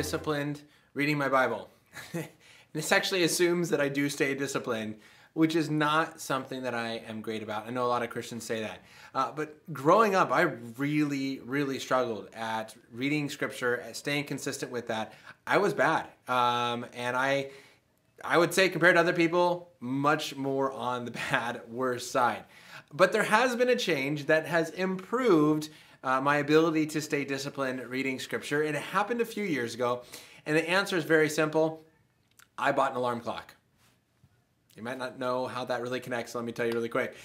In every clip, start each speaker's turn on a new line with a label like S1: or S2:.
S1: disciplined reading my Bible. This actually assumes that I do stay disciplined, which is not something that I am great about. I know a lot of Christians say that. But growing up, I really struggled at reading scripture, at staying consistent with that. I was bad. And I would say compared to other people, much more on the bad, worse side. But there has been a change that has improved my ability to stay disciplined reading scripture. It happened a few years ago, and the answer is very simple. I bought an alarm clock. You might not know how that really connects, so let me tell you really quick.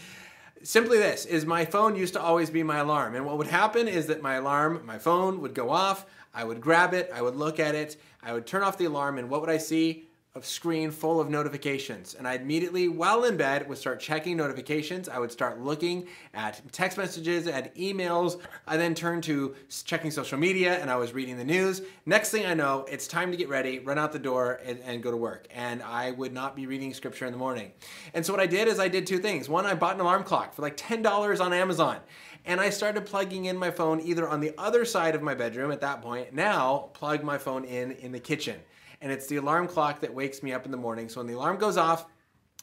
S1: Simply this, is my phone used to always be my alarm, and what would happen is that my phone would go off, I would grab it, I would look at it, I would turn off the alarm, and what would I see? A screen full of notifications. And I immediately, while in bed, would start checking notifications. I would start looking at text messages, at emails. I then turned to checking social media, and I was reading the news. Next thing I know, it's time to get ready, run out the door, and go to work. And I would not be reading scripture in the morning. And so what I did is I did two things. One, I bought an alarm clock for like $10 on Amazon. And I started plugging in my phone either on the other side of my bedroom at that point. Now, plug my phone in the kitchen. And it's the alarm clock that wakes me up in the morning. So when the alarm goes off,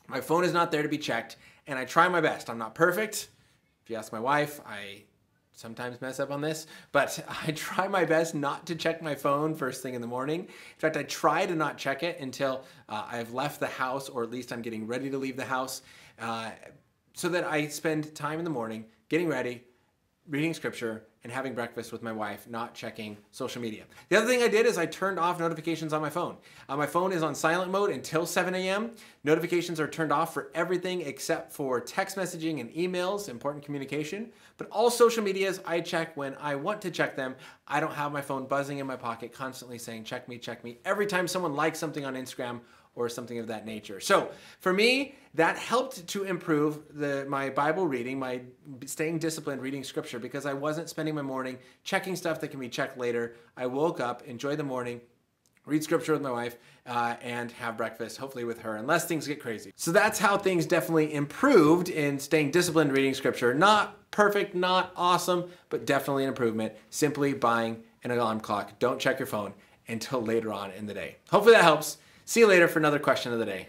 S1: my phone is not there to be checked, and I try my best. I'm not perfect. If you ask my wife, I sometimes mess up on this, but I try my best not to check my phone first thing in the morning. In fact, I try to not check it until I've left the house, or at least I'm getting ready to leave the house, so that I spend time in the morning getting ready, reading scripture, and having breakfast with my wife, not checking social media. The other thing I did is I turned off notifications on my phone. My phone is on silent mode until 7 a.m. Notifications are turned off for everything except for text messaging and emails, important communication. But all social medias I check when I want to check them. I don't have my phone buzzing in my pocket, constantly saying, check me, every time someone likes something on Instagram or something of that nature. So for me, that helped to improve my Bible reading, my staying disciplined reading scripture, because I wasn't spending my morning checking stuff that can be checked later. I woke up, enjoyed the morning, read scripture with my wife, and have breakfast, hopefully with her, unless things get crazy. So that's how things definitely improved in staying disciplined reading scripture. Not perfect, not awesome, but definitely an improvement. Simply buying an alarm clock. Don't check your phone until later on in the day. Hopefully that helps. See you later for another question of the day.